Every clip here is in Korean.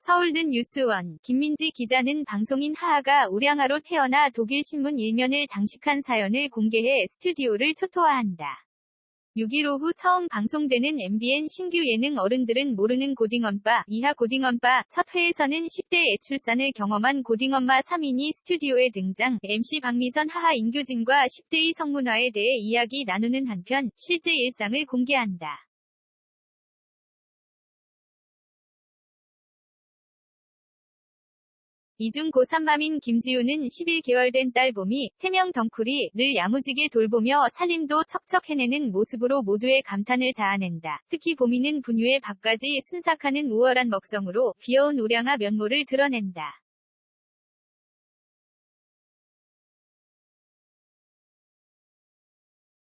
서울든 뉴스원, 김민지 기자는 방송인 하하가 우량아로 태어나 독일 신문 일면을 장식한 사연을 공개해 스튜디오를 초토화한다. 6일 오후 처음 방송되는 MBN 신규 예능 어른들은 모르는 고딩엄빠, 이하 고딩엄빠 첫 회에서는 10대 애출산을 경험한 고딩엄마 3인이 스튜디오에 등장, MC 박미선 하하 인규진과 10대의 성문화에 대해 이야기 나누는 한편, 실제 일상을 공개한다. 이중 고3맘인 김지우는 11개월 된 딸 봄이 태명 덩쿨이를 야무지게 돌보며 살림도 척척 해내는 모습으로 모두의 감탄을 자아낸다. 특히 봄이는 분유에 밥까지 순삭하는 우월한 먹성으로 귀여운 우량아 면모를 드러낸다.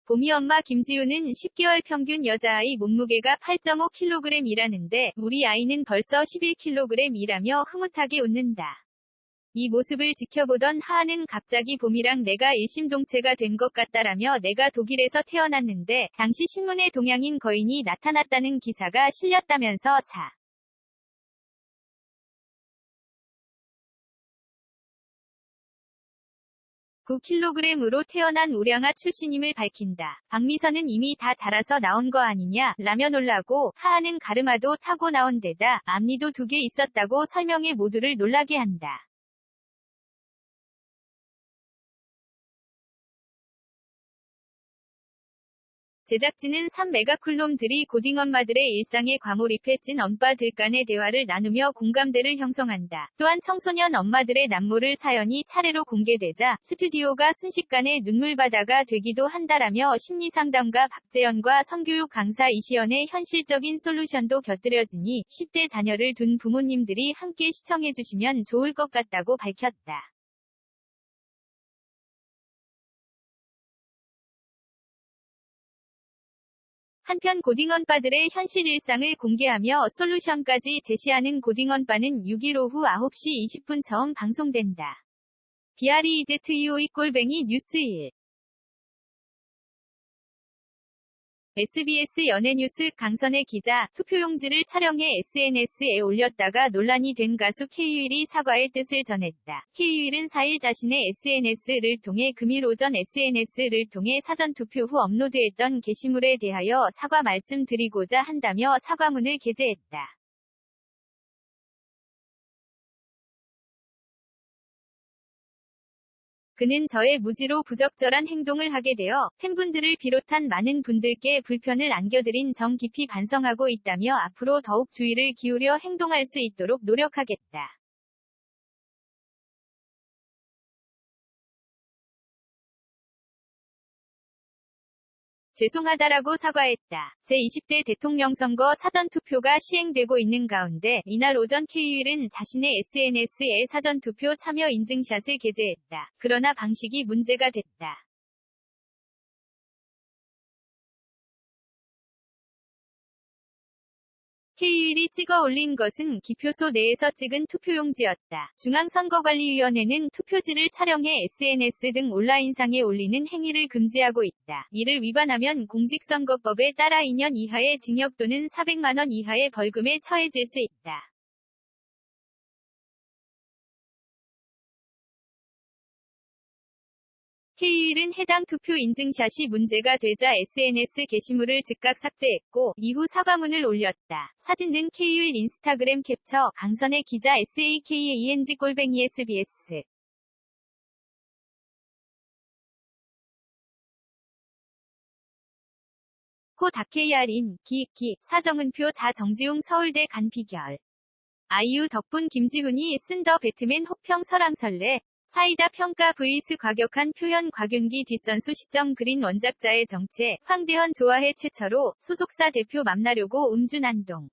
봄이 엄마 김지우는 10개월 평균 여자아이 몸무게가 8.5kg이라는데 우리 아이는 벌써 11kg이라며 흐뭇하게 웃는다. 이 모습을 지켜보던 하하는 갑자기 봄이랑 내가 일심동체가 된 것 같다라며 내가 독일에서 태어났는데 당시 신문에 동양인 거인이 나타났다는 기사가 실렸다면서 9kg으로 태어난 우량아 출신임을 밝힌다. 박미선은 이미 다 자라서 나온 거 아니냐 라며 놀라고 하하는 가르마도 타고 나온 데다 앞니도 2개 있었다고 설명해 모두를 놀라게 한다. 제작진은 3메가쿨놈들이 고딩엄마들의 일상에 과몰입해 찐 엄빠들 간의 대화를 나누며 공감대를 형성한다. 또한 청소년 엄마들의 남모를 사연이 차례로 공개되자 스튜디오가 순식간에 눈물바다가 되기도 한다라며 심리상담가 박재현과 성교육 강사 이시연의 현실적인 솔루션도 곁들여지니 10대 자녀를 둔 부모님들이 함께 시청해주시면 좋을 것 같다고 밝혔다. 한편 고딩엄빠들의 현실 일상을 공개하며 솔루션까지 제시하는 고딩엄빠는 6일 오후 9시 20분 처음 방송된다. BREZUOE 뉴스 1 SBS 연예뉴스 강선혜 기자, 투표용지를 촬영해 SNS에 올렸다가 논란이 된 가수 K-윌이 사과의 뜻을 전했다. K-윌은 4일 자신의 SNS를 통해 금일 오전 SNS를 통해 사전투표 후 업로드했던 게시물에 대하여 사과 말씀드리고자 한다며 사과문을 게재했다. 그는 저의 무지로 부적절한 행동을 하게 되어 팬분들을 비롯한 많은 분들께 불편을 안겨드린 점 깊이 반성하고 있다며 앞으로 더욱 주의를 기울여 행동할 수 있도록 노력하겠다. 죄송하다라고 사과했다. 제20대 대통령 선거 사전투표가 시행되고 있는 가운데 이날 오전 K-윌은 자신의 SNS에 사전투표 참여 인증샷을 게재했다. 그러나 방식이 문제가 됐다. K-윌이 찍어 올린 것은 기표소 내에서 찍은 투표용지였다. 중앙선거관리위원회는 투표지를 촬영해 SNS 등 온라인상에 올리는 행위를 금지하고 있다. 이를 위반하면 공직선거법에 따라 2년 이하의 징역 또는 400만 원 이하의 벌금에 처해질 수 있다. K-윌은 해당 투표 인증샷이 문제가 되자 SNS 게시물을 즉각 삭제했고 이후 사과문을 올렸다. 사진은 K-윌 인스타그램 캡처 강선혜 기자 SAKAENG-SBS 코 다케이알인 사정은표 자 정지웅 서울대 간 비결 아이유 덕분 김지훈이 쓴 더 배트맨 혹평 설왕설래 사이다 평가 vs 과격한 표현 곽윤기 뒷선수 시점 그린 원작자의 정체 황대헌 좋아해 최초로 소속사 대표 만나려고 음주난동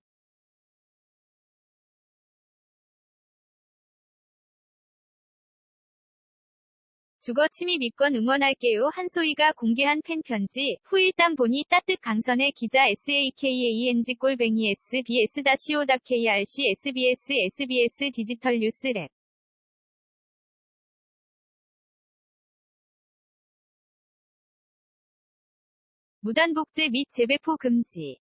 주거 침입 입건 응원할게요 한소희가 공개한 팬편지 후 일단 보니 따뜻 강선혜 기자 SAKAENG-SBS-co.krc SBS 디지털 뉴스랩 무단복제 및 재배포 금지